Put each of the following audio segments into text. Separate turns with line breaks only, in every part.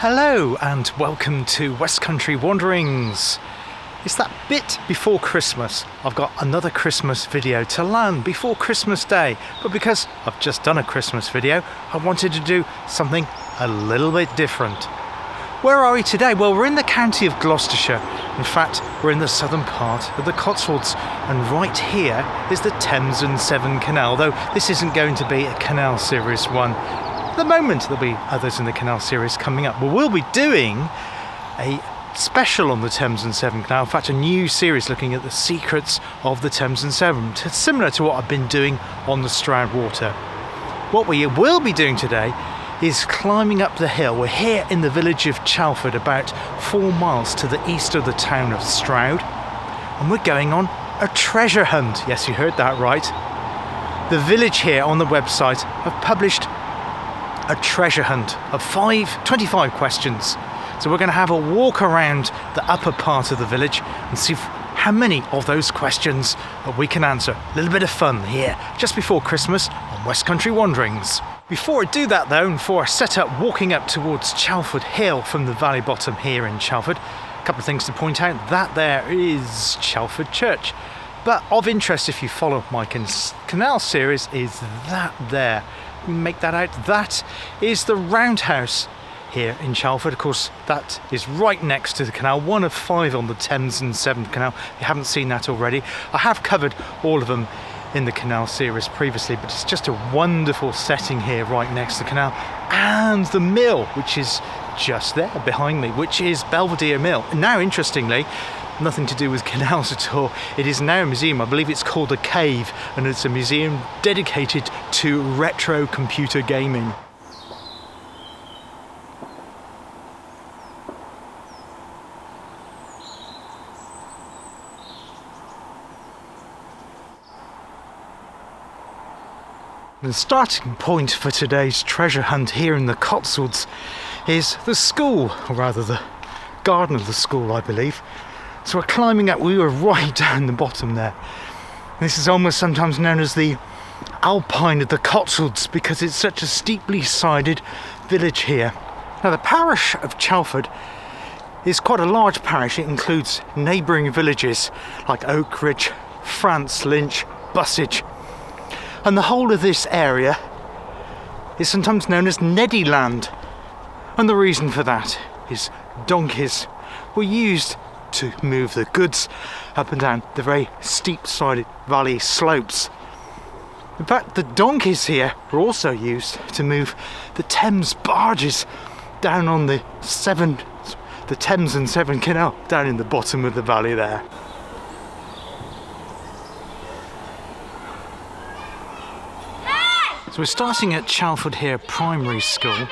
Hello and welcome to West Country Wanderings. It's that bit before Christmas. I've got another Christmas video to land before Christmas Day, but because I've just done a Christmas video, I wanted to do something a little bit different. Where are we today? Well, we're in the county of Gloucestershire. In fact, we're in the southern part of the Cotswolds, and right here is the Thames and Severn Canal, though this isn't going to be a canal series one. At the moment, there'll be others in the canal series coming up. Well, we'll be doing a special on the Thames and Severn Canal, in fact a new series looking at the secrets of the Thames and Severn, similar to what I've been doing on the Stroud Water. What we will be doing today is climbing up the hill. We're here in the village of Chalford, about 4 miles to the east of the town of Stroud, and we're going on a treasure hunt. Yes, you heard that right. The village here on the website have published a treasure hunt of 25 questions. So we're going to have a walk around the upper part of the village and see how many of those questions we can answer. A little bit of fun here just before Christmas on West Country Wanderings. Before I do that though, and before I set up walking up towards Chalford Hill from the valley bottom here in Chalford, a couple of things to point out. That there is Chalford Church. But of interest, if you follow my canal series, is that there. Make that out. That is the roundhouse here in Chalford. Of course, that is right next to the canal, one of 5 on the Thames and Severn Canal. If you haven't seen that already, I have covered all of them in the canal series previously, but it's just a wonderful setting here right next to the canal. And the mill, which is just there behind me, which is Belvedere Mill. Now, interestingly, nothing to do with canals at all. It is now a museum. I believe it's called a cave, and it's a museum dedicated to retro computer gaming. The starting point for today's treasure hunt here in the Cotswolds is the school, or rather the garden of the school, I believe. So we're climbing up. We were right down the bottom there. This is almost sometimes known as the Alpine of the Cotswolds because it's such a steeply sided village here. Now the parish of Chalford is quite a large parish. It includes neighbouring villages like Oakridge, France, Lynch, Bussage. And the whole of this area is sometimes known as Neddyland. And the reason for that is donkeys were used to move the goods up and down the very steep-sided valley slopes. In fact, the donkeys here were also used to move the Thames barges down on the Thames and Severn Canal, down in the bottom of the valley there. So we're starting at Chalford here Primary School.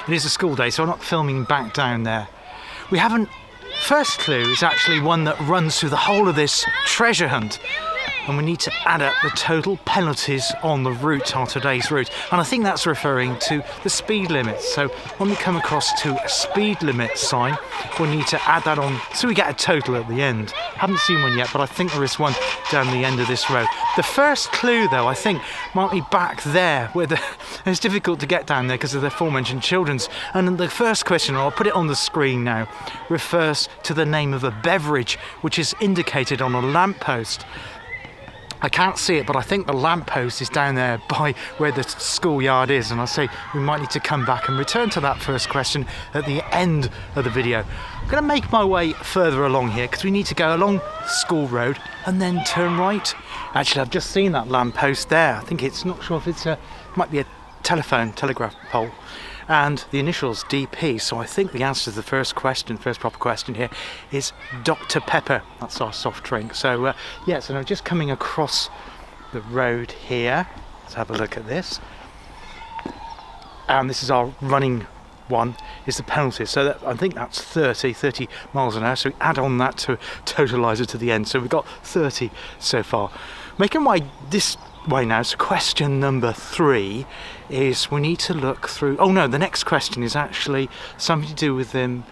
It is a school day, so I'm not filming back down there. We haven't. First clue is actually one that runs through the whole of this treasure hunt, and we need to add up the total penalties on the route, on today's route, and I think that's referring to the speed limit. So when we come across to a speed limit sign, we'll need to add that on so we get a total at the end. Haven't seen one yet, but I think there is one down the end of this road. The first clue though, I think, might be back there where it's difficult to get down there because of the aforementioned children's. And the first question, I'll put it on the screen now, refers to the name of a beverage which is indicated on a lamppost. I can't see it, but I think the lamppost is down there by where the schoolyard is, and I say we might need to come back and return to that first question at the end of the video. I'm going to make my way further along here because we need to go along School Road and then turn right. Actually, I've just seen that lamppost there. I think it's, not sure if it's might be a telegraph pole, and the initials DP. So I think the answer to the first proper question here is Dr. Pepper. That's our soft drink. So yeah, so now just coming across the road here. Let's have a look at this. And this is our running one, is the penalty. So that, I think that's 30 miles an hour. So we add on that to totalizer to the end. So we've got 30 so far. Making my this way now, so question number 3 is we need to look through. Oh no, the next question is actually something to do with an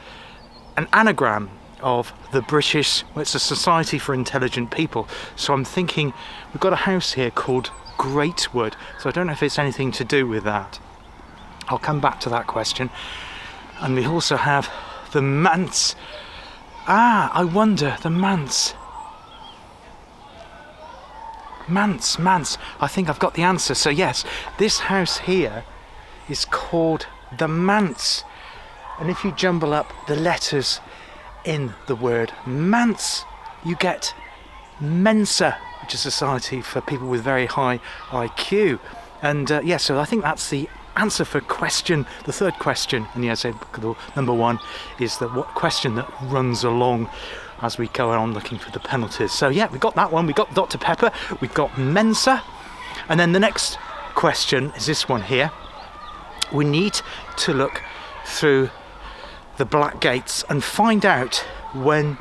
anagram of the British, well, it's a Society for Intelligent People. So I'm thinking we've got a house here called Greatwood, so I don't know if it's anything to do with that. I'll come back to that question. And we also have the manse. I wonder, the manse. Manse. I think I've got the answer. So yes, this house here is called the manse. And if you jumble up the letters in the word manse, you get Mensa, which is a society for people with very high IQ. And so I think that's the answer for the third question in the essay. Number one is the question that runs along as we go on looking for the penalties. So yeah, we got that one. We got Dr. Pepper. We've got Mensa. And then the next question is this one here. We need to look through the Black Gates and find out when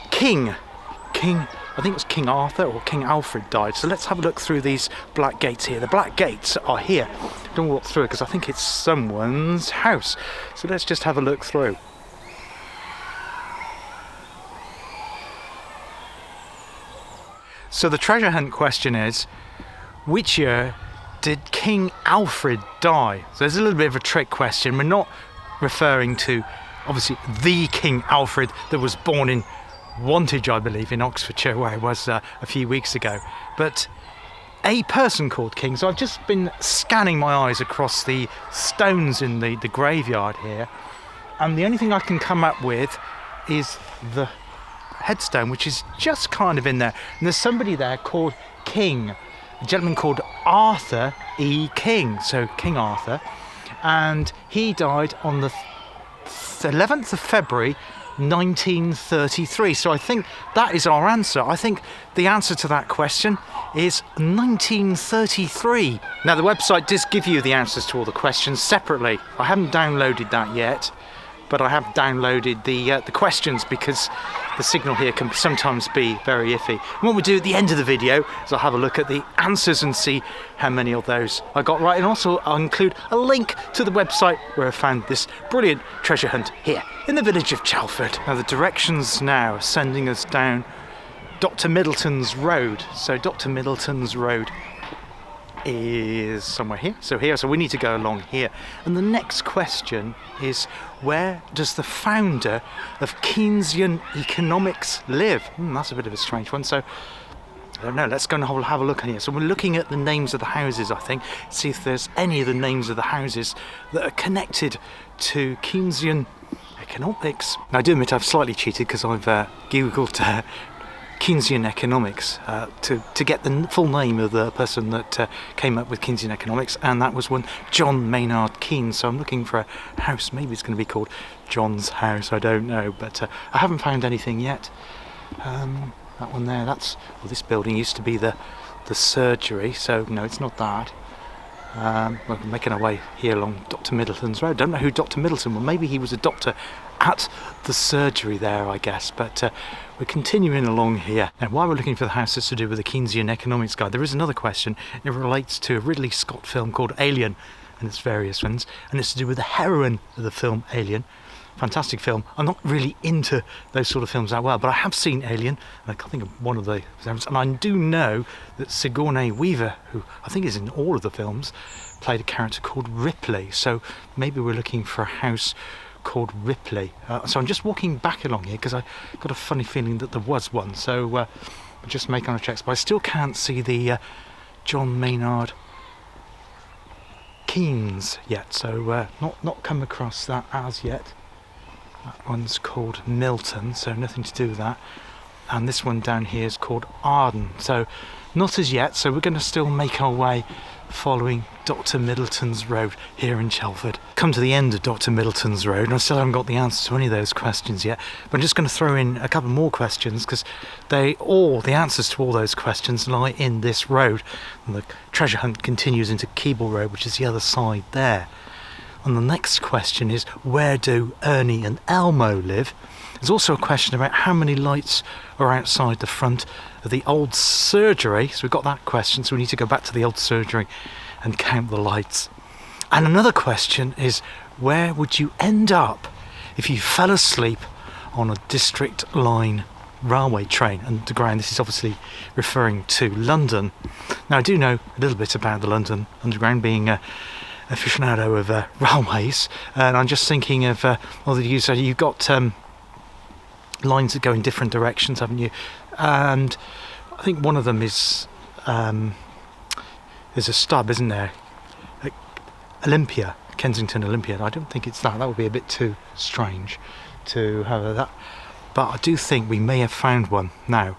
King, I think it was King Arthur or King Alfred died. So let's have a look through these Black Gates here. The Black Gates are here. Don't walk through it because I think it's someone's house. So let's just have a look through. So the treasure hunt question is, which year did King Alfred die? So there's a little bit of a trick question. We're not referring to, obviously, the King Alfred that was born in Wantage, I believe, in Oxfordshire, where I was a few weeks ago, but a person called King. So I've just been scanning my eyes across the stones in the graveyard here, and the only thing I can come up with is the headstone, which is just kind of in there. And there's somebody there called King, a gentleman called Arthur E. King, so King Arthur, and he died on the 11th of February 1933. So I think that is our answer. I think the answer to that question is 1933. Now the website does give you the answers to all the questions separately. I haven't downloaded that yet, but I have downloaded the questions because the signal here can sometimes be very iffy. And what we do at the end of the video is I'll have a look at the answers and see how many of those I got right, and also I'll include a link to the website where I found this brilliant treasure hunt here in the village of Chalford. Now the directions now are sending us down Dr. Middleton's Road. So Dr. Middleton's Road is somewhere here. So we need to go along here. And the next question is, where does the founder of Keynesian economics live? That's a bit of a strange one. So I don't know, let's go and have a look in here. So we're looking at the names of the houses, I think, see if there's any of the names of the houses that are connected to Keynesian economics. Now I do admit I've slightly cheated because I've googled Keynesian economics to get the full name of the person that came up with Keynesian economics, and that was one John Maynard Keynes. So I'm looking for a house. Maybe it's going to be called John's house, I don't know, but I haven't found anything yet. That one there, this building used to be the surgery, so no, it's not that. We're making our way here along Dr. Middleton's Road. Don't know who Dr. Middleton was. Maybe he was a doctor at the surgery there, I guess, but we're continuing along here. Now, while we're looking for the house that's to do with the Keynesian economics guide, there is another question. It relates to a Ridley Scott film called Alien and its various ones, and it's to do with the heroine of the film Alien. Fantastic film. I'm not really into those sort of films that well, but I have seen Alien, and I can't think of one of the films, and I do know that Sigourney Weaver, who I think is in all of the films, played a character called Ripley. So maybe we're looking for a house called Ripley. So I'm just walking back along here because I got a funny feeling that there was one. So we're just making our checks, but I still can't see the John Maynard Keynes yet. So not come across that as yet. That one's called Milton, so nothing to do with that. And this one down here is called Arden, so not as yet. So we're going to still make our way following Dr. Middleton's Road here in Chalford. Come to the end of Dr. Middleton's Road, and I still haven't got the answer to any of those questions yet. But I'm just going to throw in a couple more questions because the answers to all those questions lie in this road. And the treasure hunt continues into Keble Road, which is the other side there. And the next question is, where do Ernie and Elmo live? There's also a question about how many lights are outside the front of the old surgery. So we've got that question, so we need to go back to the old surgery and count the lights. And another question is, where would you end up if you fell asleep on a District Line railway train underground? This is obviously referring to London. Now I do know a little bit about the London Underground, being aficionado of railways, and I'm just thinking of you've got lines that go in different directions, haven't you? And I think one of them is there's a stub, isn't there? Olympia, Kensington Olympia. I don't think it's that. That would be a bit too strange to have that. But I do think we may have found one now.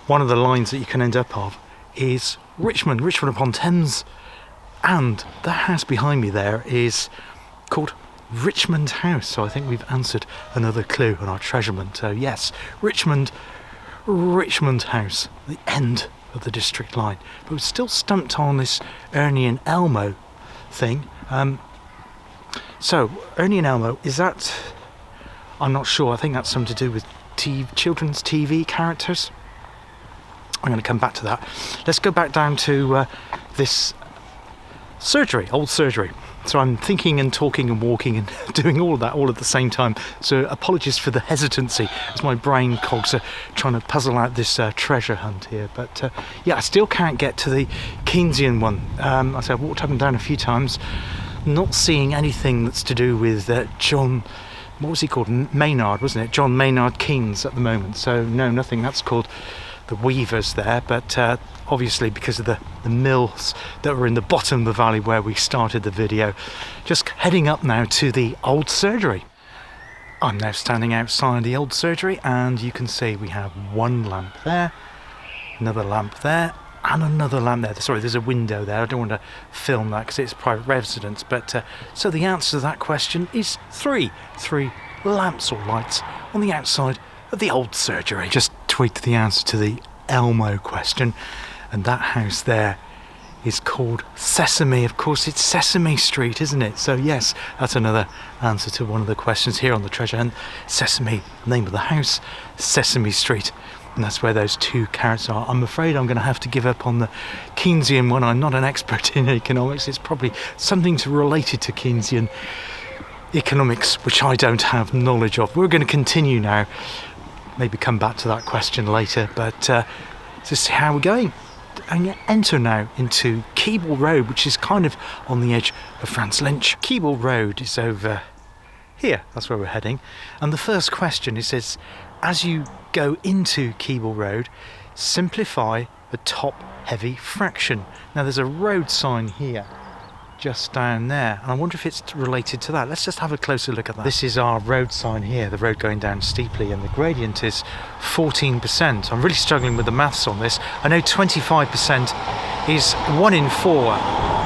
One of the lines that you can end up of is Richmond upon Thames, and the house behind me there is called Richmond House. So I think we've answered another clue on our treasurement. So yes, Richmond House, the end of the district line. But we're still stumped on this Ernie and Elmo thing. So Ernie and Elmo, is that? I'm not sure. I think that's something to do with children's TV characters. I'm going to come back to that. Let's go back down to this surgery, old surgery. So I'm thinking and talking and walking and doing all of that all at the same time. So apologies for the hesitancy as my brain cogs are trying to puzzle out this treasure hunt here. But yeah, I still can't get to the Keynesian one. I said I've walked up and down a few times, not seeing anything that's to do with John, what was he called? Maynard, wasn't it? John Maynard Keynes at the moment. So no, nothing. That's called the Weavers there. But obviously because of the mills that were in the bottom of the valley where we started the video. Just heading up now to the old surgery. I'm now standing outside the old surgery, and you can see we have one lamp there, another lamp there, and another lamp there. Sorry, there's a window there. I don't want to film that because it's a private residence. But so the answer to that question is three lamps or lights on the outside of the old surgery. Just tweaked the answer to the Elmo question, and that house there is called Sesame. Of course, it's Sesame Street, isn't it? So yes, that's another answer to one of the questions here on the treasure hunt. Sesame, name of the house, Sesame Street, and that's where those two carrots are. I'm afraid I'm going to have to give up on the Keynesian one. I'm not an expert in economics. It's probably something related to Keynesian economics, which I don't have knowledge of. We're going to continue now, maybe come back to that question later, but just how we're going. And enter now into Keble Road, which is kind of on the edge of Franz Lynch. Keble Road is over here, that's where we're heading. And the first question, it says, as you go into Keble Road, simplify the top heavy fraction. Now there's a road sign here, just down there, and I wonder if it's related to that. Let's just have a closer look at that. This is our road sign here, the road going down steeply, and the gradient is 14%. I'm really struggling with the maths on this. I know 25% is 1 in 4,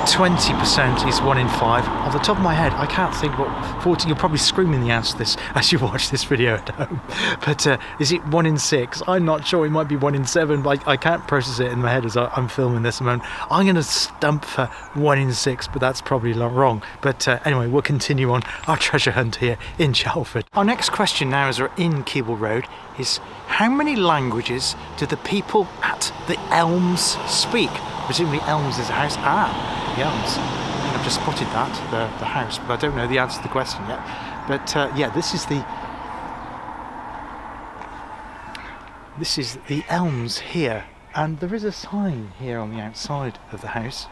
20% is 1 in 5. Off the top of my head, I can't think what 40. You're probably screaming the answer to this as you watch this video at home. But is it 1 in 6? I'm not sure. It might be 1 in 7, but I can't process it in my head as I'm filming this moment. I'm going to stump for 1 in 6, but that's probably wrong. But anyway, we'll continue on our treasure hunt here in Chalford. Our next question now, as we're in Keble Road, is how many languages do the people at the Elms speak? Presumably Elms is a house. The Elms. I think I've just spotted that, the house, but I don't know the answer to the question yet. But yeah, this is the Elms here, and there is a sign here on the outside of the house.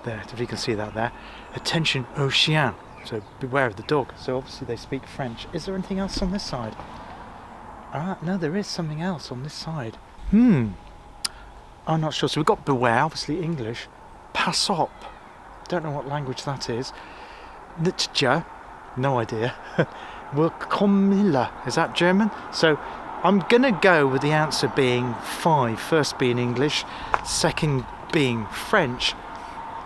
There, if you can see that there. Attention aux chiens. So beware of the dog. So obviously they speak French. Is there anything else on this side? No, there is something else on this side. I'm not sure. So we've got beware, obviously English. Pass up. Don't know what language that is. Nitja. No idea. Willkommila. Is that German? So I'm going to go with the answer being 5. First being English, second being French,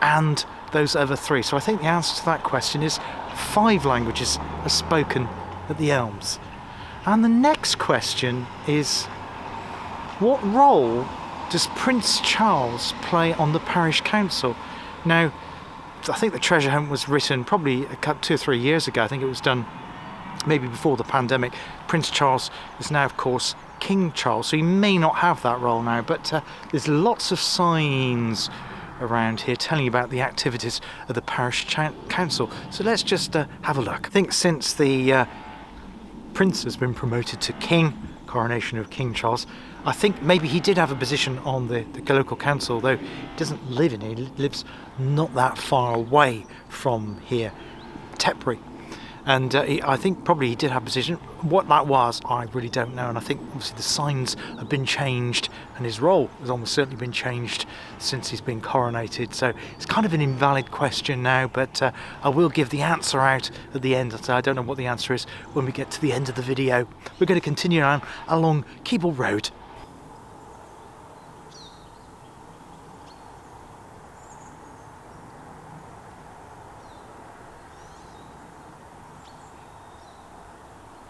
and those other 3. So I think the answer to that question is 5 languages are spoken at the Elms. And the next question is, what role does Prince Charles play on the parish council? Now, I think the treasure hunt was written probably 2 or 3 years ago. I think it was done maybe before the pandemic. Prince Charles is now, of course, King Charles, so he may not have that role now, but there's lots of signs around here telling you about the activities of the parish council. So let's just have a look. I think since the prince has been promoted to king, of coronation of King Charles. I think maybe he did have a position on the local council, though he doesn't live in it. He lives not that far away from here, Tetbury. And I think probably he did have a position. What that was, I really don't know. And I think obviously the signs have been changed and his role has almost certainly been changed since he's been coronated. So it's kind of an invalid question now, but I will give the answer out at the end. So I don't know what the answer is when we get to the end of the video. We're going to continue on along Cotswold Road.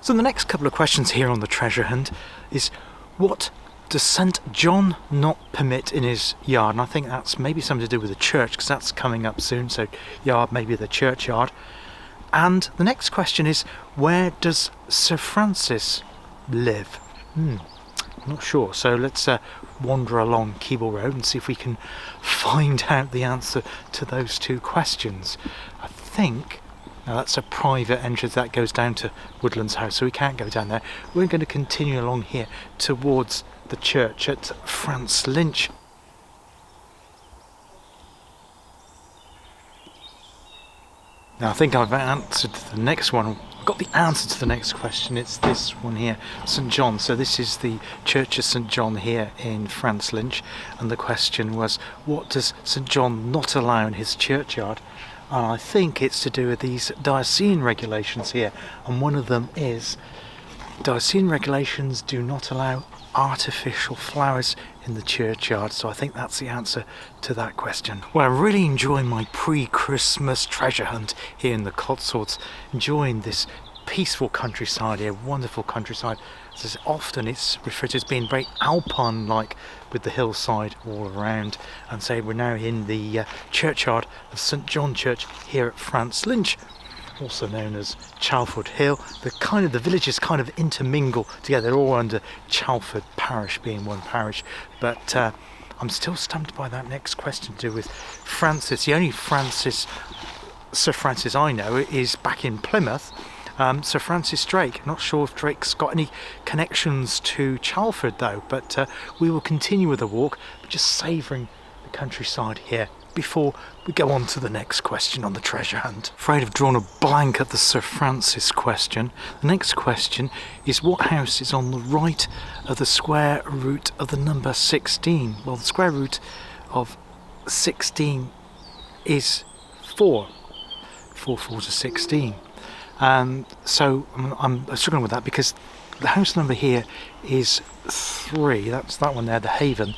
So the next couple of questions here on the treasure hunt is, what does St John not permit in his yard? And I think that's maybe something to do with the church, because that's coming up soon, so yard, maybe the churchyard. And the next question is, where does Sir Francis live? I'm not sure, so let's wander along Cotswold Road and see if we can find out the answer to those two questions. I think... Now that's a private entrance that goes down to Woodland's house, so we can't go down there. We're going to continue along here towards the church at France Lynch. Now I think I've answered the next one. I've got the answer to the next question. It's this one here, St John. So this is the Church of St John here in France Lynch, and the question was, what does St John not allow in his churchyard? And I think it's to do with these diocesan regulations here, and one of them is diocesan regulations do not allow artificial flowers in the churchyard. So I think that's the answer to that question. Well, I'm really enjoying my pre-Christmas treasure hunt here in the Cotswolds, enjoying this peaceful countryside here, wonderful countryside. As often it's referred to as being very alpine-like, with the hillside all around. And so we're now in the churchyard of St John Church here at France Lynch, also known as Chalford Hill. The villages kind of intermingle together. They're all under Chalford parish, being one parish. But I'm still stumped by that next question to do with Francis. The only Sir Francis I know is back in Plymouth. Sir Francis Drake. Not sure if Drake's got any connections to Chalford though, but we will continue with the walk, just savouring the countryside here before we go on to the next question on the treasure hunt. Afraid I've drawn a blank at the Sir Francis question. The next question is, what house is on the right of the square root of the number 16? Well, the square root of 16 is 4. 4 4s are 16. So I'm struggling with that because the house number here is 3. That's that one there, the Haven.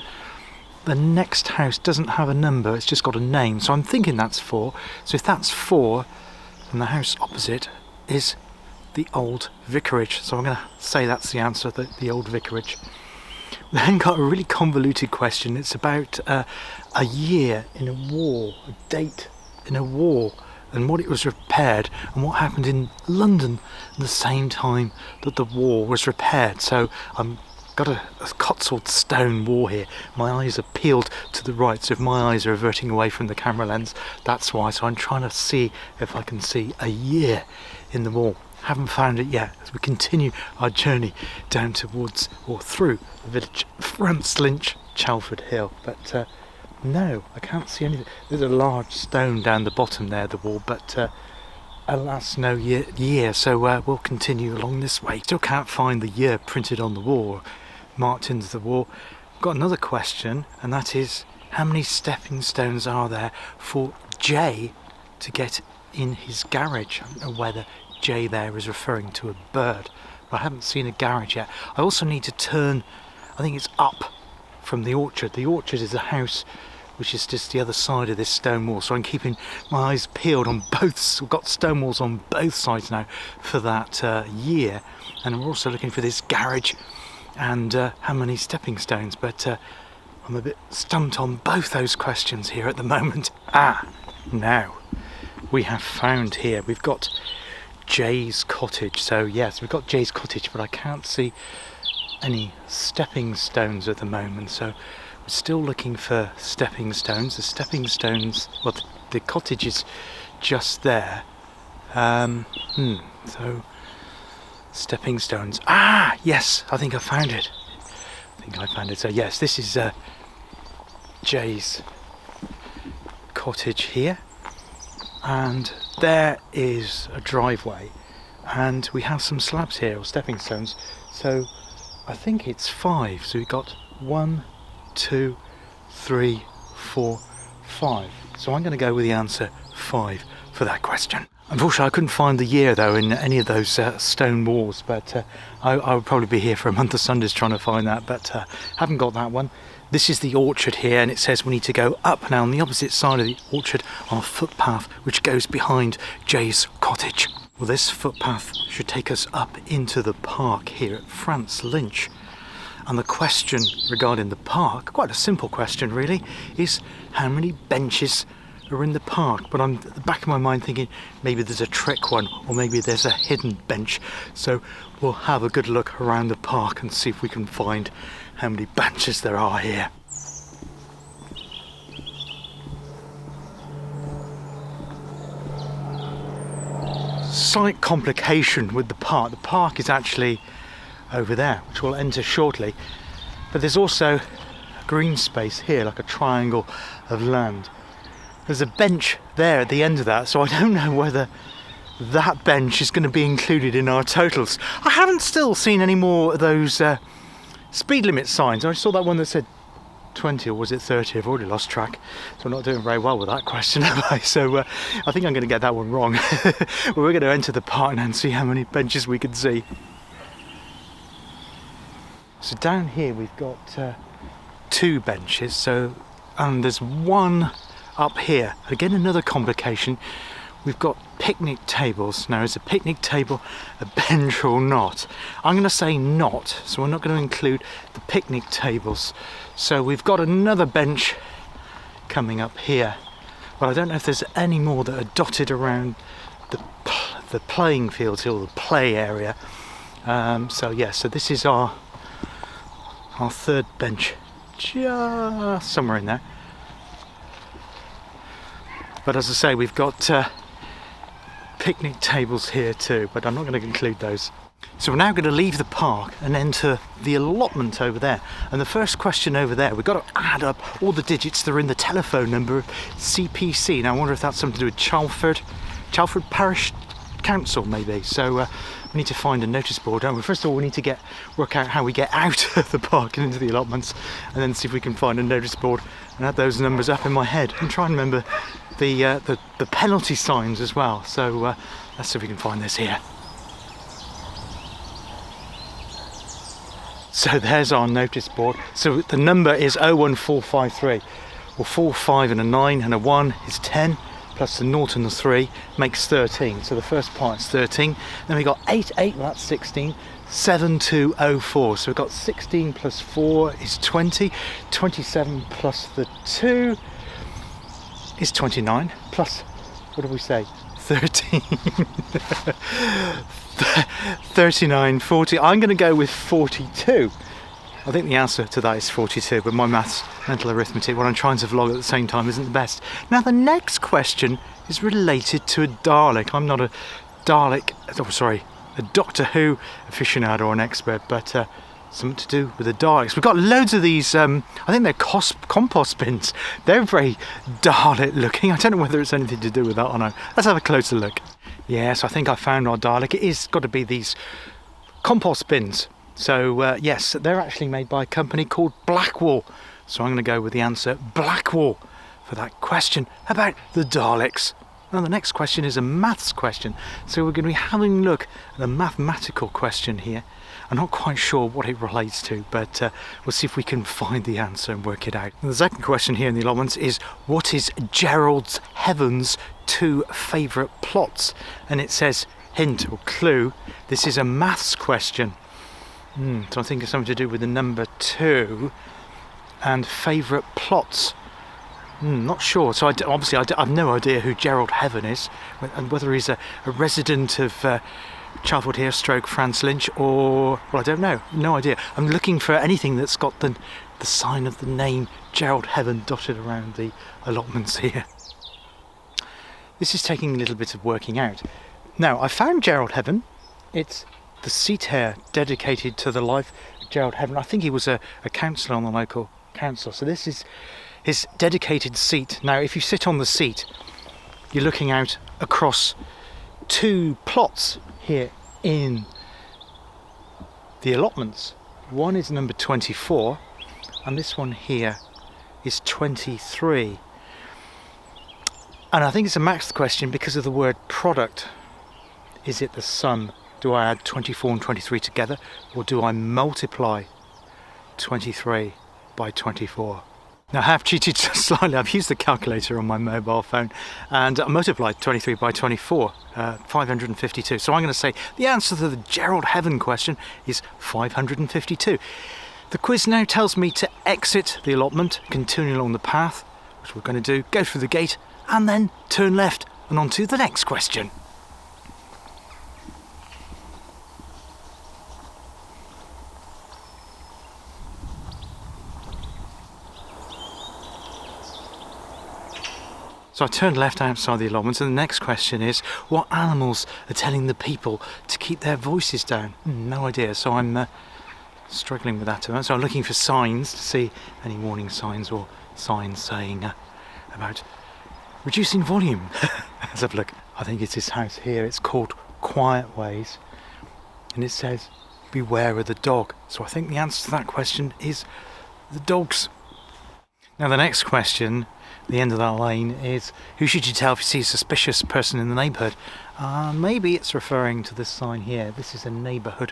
The next house doesn't have a number, it's just got a name. So I'm thinking that's 4. So if that's 4, then the house opposite is the Old Vicarage. So I'm going to say that's the answer, the Old Vicarage. We then got a really convoluted question. It's about a year in a war, a date in a war, and what it was repaired, and what happened in London at the same time that the war was repaired. So I've got a Cotswold stone wall here. My eyes are peeled to the right, so if my eyes are averting away from the camera lens, that's why. So I'm trying to see if I can see a year in the wall. Haven't found it yet as we continue our journey down towards or through the village France Lynch, Chalford Hill. But no, I can't see anything. There's a large stone down the bottom there, the wall, but alas, no year. So we'll continue along this way. Still can't find the year printed on the wall, marked into the wall. Got another question, and that is, how many stepping stones are there for Jay to get in his garage? I don't know whether Jay there is referring to a bird, but I haven't seen a garage yet. I also need to turn, I think it's up from the orchard. The orchard is a house which is just the other side of this stone wall, so I'm keeping my eyes peeled on both. We've got stone walls on both sides now for that year, and we're also looking for this garage and how many stepping stones, but I'm a bit stumped on both those questions here at the moment. Now we have found here, we've got Jay's cottage. So yes, we've got Jay's cottage, but I can't see any stepping stones at the moment, so we're still looking for stepping stones. The stepping stones, well, the cottage is just there. So Stepping stones. Ah, yes, I think I found it. So yes, this is Jay's cottage here, and there is a driveway, and we have some slabs here, or stepping stones, so I think it's 5. So we've got 1, 2, 3, 4, 5. So I'm going to go with the answer 5 for that question. Unfortunately, I couldn't find the year though in any of those stone walls, but I would probably be here for a month of Sundays trying to find that, but haven't got that one. This is the orchard here, and it says we need to go up now on the opposite side of the orchard on a footpath which goes behind Jay's cottage. Well, this footpath should take us up into the park here at France Lynch. And the question regarding the park, quite a simple question really, is how many benches are in the park? But I'm at the back of my mind thinking maybe there's a trick one, or maybe there's a hidden bench. So we'll have a good look around the park and see if we can find how many benches there are here. Slight complication with the park. The park is actually over there, which we'll enter shortly, but there's also a green space here, like a triangle of land. There's a bench there at the end of that, so I don't know whether that bench is going to be included in our totals. I haven't still seen any more of those speed limit signs. I saw that one that said 20, or was it 30? I've already lost track, so I'm not doing very well with that question, have I? So I think I'm going to get that one wrong. Well, we're going to enter the park now and see how many benches we can see. So down here we've got 2 benches, and there's one up here. Again, another complication. We've got picnic tables. Now, is a picnic table a bench or not? I'm going to say not, so we're not going to include the picnic tables. So we've got another bench coming up here, but I don't know if there's any more that are dotted around the playing fields here, or the play area. So this is our 3rd bench, just somewhere in there. But as I say, we've got picnic tables here too, but I'm not going to include those. So we're now going to leave the park and enter the allotment over there. And the first question over there, we've got to add up all the digits that are in the telephone number of CPC. Now I wonder if that's something to do with Chalford Parish Council maybe. So we need to find a notice board, don't we? First of all, we need to work out how we get out of the park and into the allotments, and then see if we can find a notice board and add those numbers up in my head and try and remember the penalty signs as well. So let's see if we can find this here. So there's our notice board. So the number is 01453. Well, 4, 5 and a 9 and a 1 is 10, plus the 0 and the 3 makes 13. So the first part's 13. Then we got 8, 8, well that's 16. 7, 2, 0, 4. So we've got 16 plus 4 is 20. 27 plus the 2 is 29. Plus, what did we say? 13. 39, 40. I'm going to go with 42. I think the answer to that is 42, but my mental arithmetic, what I'm trying to vlog at the same time, isn't the best. Now the next question is related to a Dalek. I'm not a Doctor Who aficionado or an expert, but something to do with the Daleks. We've got loads of these, I think they're compost bins. They're very Dalek looking. I don't know whether it's anything to do with that or not. Let's have a closer look. Yes, I think I found our Dalek. It is got to be these compost bins. So yes, they're actually made by a company called Blackwall. So I'm going to go with the answer Blackwall for that question about the Daleks. Now the next question is a maths question. So we're going to be having a look at a mathematical question here. I'm not quite sure what it relates to, but we'll see if we can find the answer and work it out. And the second question here in the allotments is, what is Gerald Heaven's 2 favourite plots? And it says, hint or clue, this is a maths question. So I think it's something to do with the number 2 and favourite plots. Not sure. So I've no idea who Gerald Heaven is, and whether he's a resident of Chalford here, stroke France Lynch, or, well, I don't know. No idea. I'm looking for anything that's got the sign of the name Gerald Heaven dotted around the allotments here. This is taking a little bit of working out. Now, I found Gerald Heaven. It's the seat here dedicated to the life of Gerald Heaven. I think he was a councillor on the local council. So this is his dedicated seat. Now, if you sit on the seat, you're looking out across 2 plots here in the allotments. One is number 24 and this one here is 23. And I think it's a maths question because of the word product. Is it the sum? Do I add 24 and 23 together, or do I multiply 23 by 24? Now, I have cheated slightly. I've used the calculator on my mobile phone and I multiplied 23 by 24, 552. So I'm going to say the answer to the Gerald Heaven question is 552. The quiz now tells me to exit the allotment, continue along the path, which we're going to do, go through the gate and then turn left and on to the next question. So I turned left outside the allotment, and the next question is, what animals are telling the people to keep their voices down? No idea, so I'm struggling with that. So I'm looking for signs to see any warning signs or signs saying about reducing volume. Let's have a look. I think it's this house here. It's called Quiet Ways, and it says, beware of the dog. So I think the answer to that question is the dogs. Now the next question, the end of that lane, is who should you tell if you see a suspicious person in the neighbourhood? Maybe it's referring to this sign here. This is a neighbourhood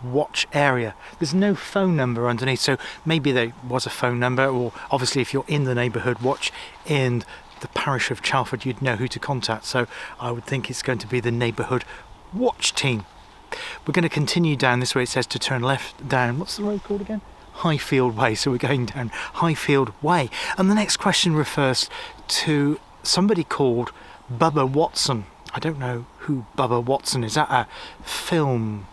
watch area. There's no phone number underneath, so maybe there was a phone number, or obviously if you're in the neighbourhood watch in the parish of Chalford, you'd know who to contact. So I would think it's going to be the neighbourhood watch team. We're going to continue down this way. It says to turn left down, what's the road called again? Highfield Way, so we're going down Highfield Way. And the next question refers to somebody called Bubba Watson. I don't know who Bubba Watson is. That a film,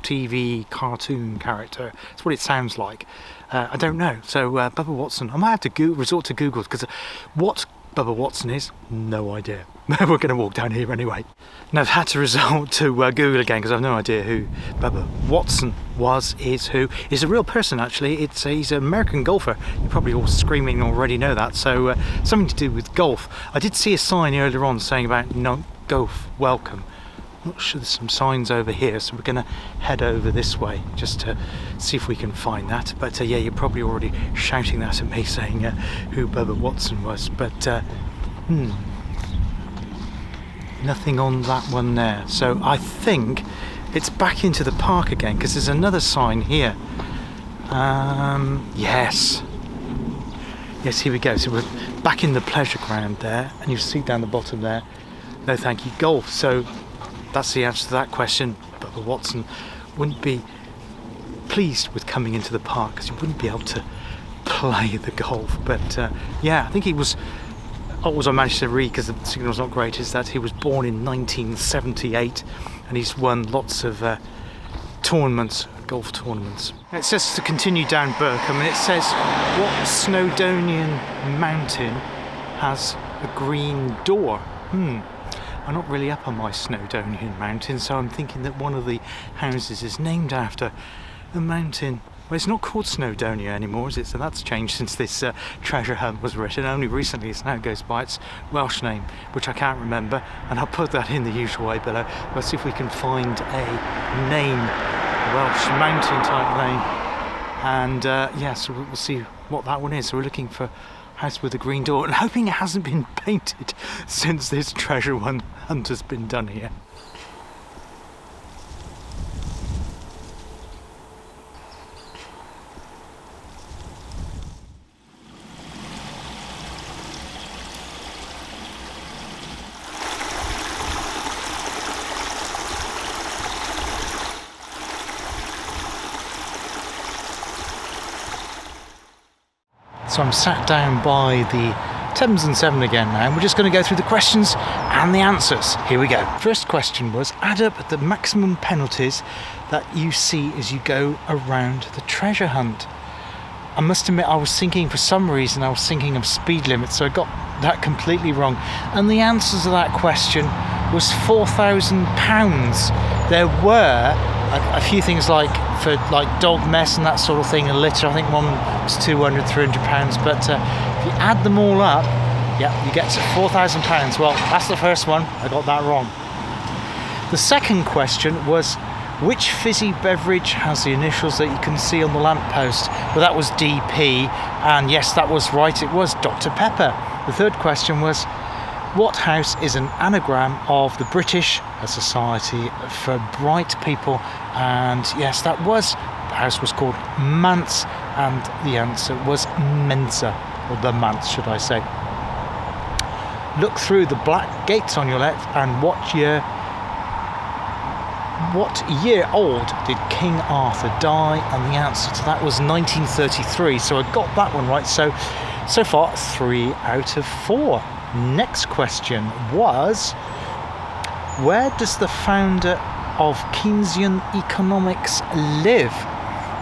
TV, cartoon character? That's what it sounds like. I don't know. So Bubba Watson, I might have to resort to Google, because what Bubba Watson is, no idea. We're going to walk down here anyway. Now I've had to resort to Google again because I've no idea who Bubba Watson is who. He's a real person actually. He's an American golfer. You're probably all screaming already know that. So something to do with golf. I did see a sign earlier on saying about no golf welcome. I'm not sure, there's some signs over here, so we're going to head over this way just to see if we can find that. But yeah, you're probably already shouting that at me saying who Bubba Watson was. But nothing on that one there. So I think it's back into the park again, because there's another sign here. Yes, here we go. So we're back in the pleasure ground there, and you see down the bottom there, no thank you golf. So that's the answer to that question. Bubba Watson wouldn't be pleased with coming into the park because he wouldn't be able to play the golf. But yeah, I think he was, what I managed to read, because the signal's not great, is that he was born in 1978 and he's won lots of tournaments, golf tournaments. It says to continue down Burkham, and it says, what Snowdonian mountain has a green door? I'm not really up on my Snowdonian mountain, so I'm thinking that one of the houses is named after a mountain. Well, it's not called Snowdonia anymore, is it? So that's changed since this treasure hunt was written. Only recently it now goes by its Welsh name, which I can't remember, and I'll put that in the usual way below. Let's see if we can find a name, a Welsh mountain type name. And yeah, so we'll see what that one is. So we're looking for house with a green door and hoping it hasn't been painted since this treasure hunt has been done here. So I'm sat down by the Thames and Severn again now, and we're just going to go through the questions and the answers. Here we go. First question was, add up the maximum penalties that you see as you go around the treasure hunt. I must admit, I was thinking, for some reason, I was thinking of speed limits, so I got that completely wrong. And the answer to that question was £4,000. There were a few things like for like dog mess and that sort of thing, and litter. I think one was £200-300, but if you add them all up, yeah, you get to £4,000. Well, that's the first one. I got that wrong. The second question was, which fizzy beverage has the initials that you can see on the lamppost? Well, that was DP, and yes, that was right, it was Dr. Pepper. The third question was, what house is an anagram of the British Society for Bright People? And yes, the house was called Manse, and the answer was Mensa, or the Manse, should I say. Look through the black gates on your left, and what year old did King Arthur die? And the answer to that was 1933. So I got that one right. So far, 3 out of 4. Next question was, where does the founder of Keynesian economics live?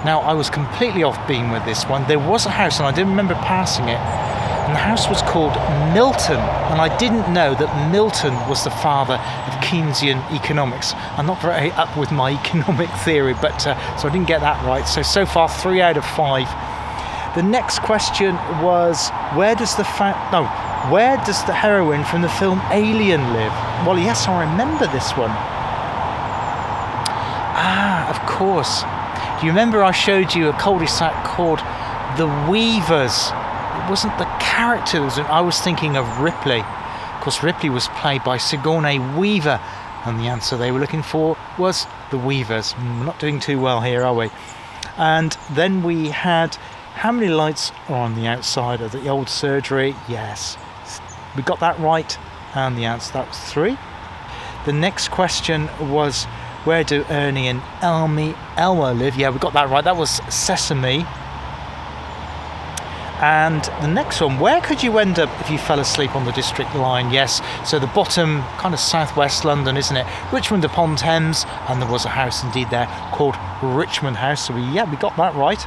Now, I was completely off beam with this one. There was a house, and I didn't remember passing it, and the house was called Milton, and I didn't know that Milton was the father of Keynesian economics. I'm not very up with my economic theory, but so I didn't get that right. So far, 3 out of 5. The next question was, where does the heroine from the film Alien live? Well, yes, I remember this one. Of course. Do you remember I showed you a cul-de-sac called The Weavers? It wasn't the characters, and I was thinking of Ripley. Of course, Ripley was played by Sigourney Weaver, and the answer they were looking for was The Weavers. We're not doing too well here, are we? And then we had, how many lights are on the outside of the old surgery? Yes, we got that right, and the answer, that was 3. The next question was, where do Ernie and Elmer live? Yeah, we got that right. That was Sesame. And the next one, where could you end up if you fell asleep on the District line? Yes, so the bottom, kind of southwest London, isn't it? Richmond upon Thames, and there was a house indeed there called Richmond House. So we got that right.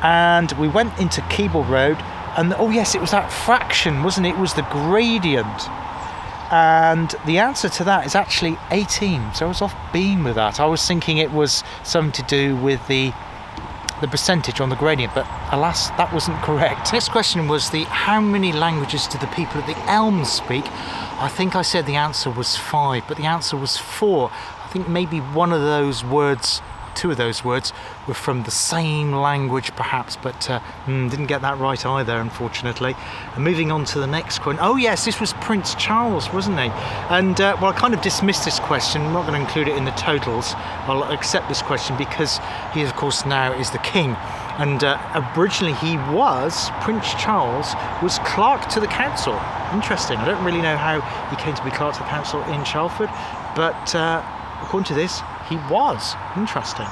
And we went into Keble Road, and oh yes, it was that fraction, wasn't it? It was the gradient. And the answer to that is actually 18. So I was off beam with that. I was thinking it was something to do with the percentage on the gradient, but alas, that wasn't correct. Next question was how many languages do the people at the Elms speak? I think I said the answer was 5, but the answer was 4. I think maybe one of those words, 2 of those words, were from the same language perhaps, but didn't get that right either, unfortunately. And moving on to the next one. Oh yes, this was Prince Charles, wasn't he? And well, I kind of dismissed this question. I'm not going to include it in the totals. I'll accept this question because he, of course, now is the king. And originally Prince Charles was clerk to the council. Interesting. I don't really know how he came to be clerk to the council in Chalford, but according to this, he was. Interesting.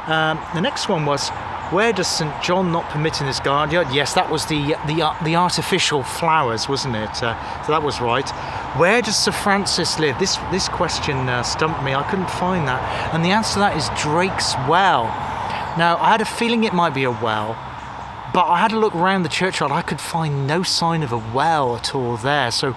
The next one was, where does St John not permit in his garden? Yes, that was the artificial flowers, wasn't it? So that was right. Where does Sir Francis live? This question stumped me. I couldn't find that. And the answer to that is Drake's Well. Now, I had a feeling it might be a well, but I had a look around the churchyard. I could find no sign of a well at all there. So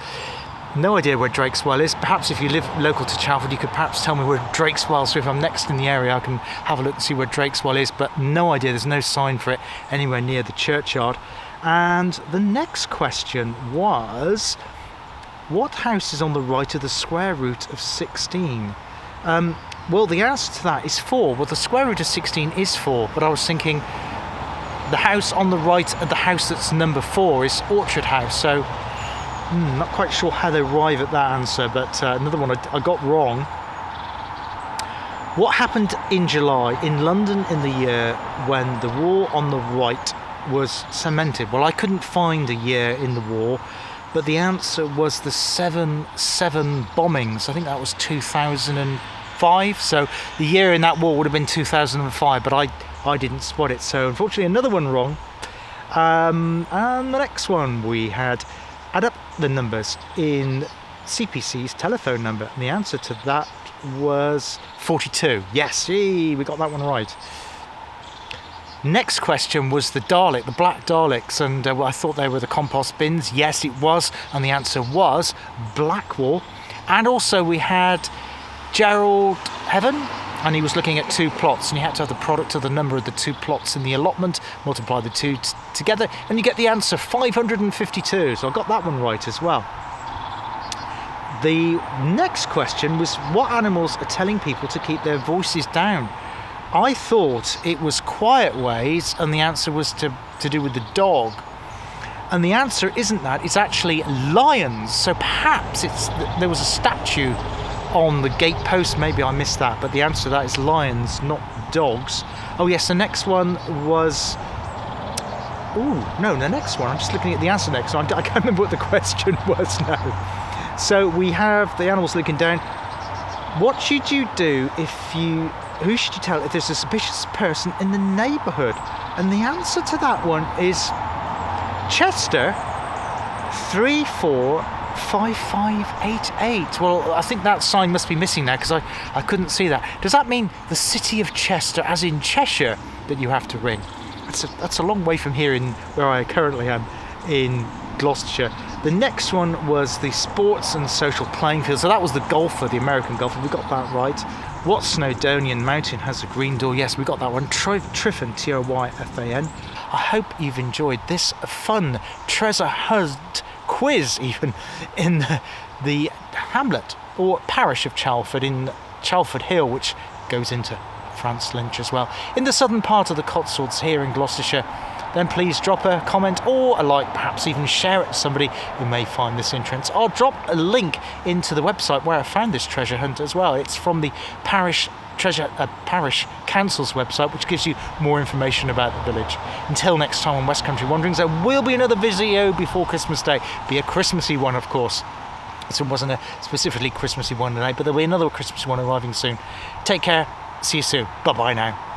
no idea where Drake's Well is. Perhaps if you live local to Chalford, you could perhaps tell me where Drake's Well is. So if I'm next in the area, I can have a look and see where Drake's Well is. But no idea. There's no sign for it anywhere near the churchyard. And the next question was, what house is on the right of the square root of 16? Well, the answer to that is 4. Well, the square root of 16 is 4, but I was thinking the house on the right of the house that's number 4 is Orchard House. So not quite sure how they arrive at that answer, but another one I got wrong. What happened in July in London in the year when the war on the right was cemented? Well, I couldn't find a year in the war, but the answer was the 7/7 bombings. I think that was 2005. So the year in that war would have been 2005, but I didn't spot it. So unfortunately, another one wrong. And the next one we had, add up the numbers in CPC's telephone number, and the answer to that was 42. Yes, we got that one right. Next question was the Dalek, the black Daleks, and I thought they were the compost bins. Yes, it was, and the answer was Blackwall. And also we had Gerald Heaven, and he was looking at 2 plots, and you had to have the product of the number of the 2 plots in the allotment, multiply the two together, and you get the answer 552. So I got that one right as well. The next question was, what animals are telling people to keep their voices down? I thought it was quiet ways, and the answer was to do with the dog. And the answer isn't that, it's actually lions. So perhaps there was a statue on the gatepost, maybe I missed that, but the answer to that is lions, not dogs. Oh yes, the next one was... Oh, no, the next one, I'm just looking at the answer next one. I can't remember what the question was now. So we have the animals looking down. What should you do who should you tell if there's a suspicious person in the neighbourhood? And the answer to that one is Chester 345588. Well, I think that sign must be missing now because I couldn't see that. Does that mean the city of Chester, as in Cheshire, that you have to ring? That's a long way from here where I currently am in Gloucestershire. The next one was the sports and social playing field. So that was the golfer, the American golfer. We got that right. What Snowdonian mountain has a green door? Yes, we got that one. Tryfan, T-R-Y-F-A-N. I hope you've enjoyed this fun treasure hunt quiz, even in the hamlet or parish of Chalford, in Chalford Hill, which goes into France Lynch as well. In the southern part of the Cotswolds here in Gloucestershire, then please drop a comment or a like, perhaps even share it to somebody who may find this interesting. I'll drop a link into the website where I found this treasure hunt as well. It's from the parish council's website, which gives you more information about the village. Until next time on West Country Wanderings, there will be another video before Christmas Day. Be a Christmassy one, of course. It wasn't a specifically Christmassy one today, but there'll be another Christmassy one arriving soon. Take care. See you soon. Bye-bye now.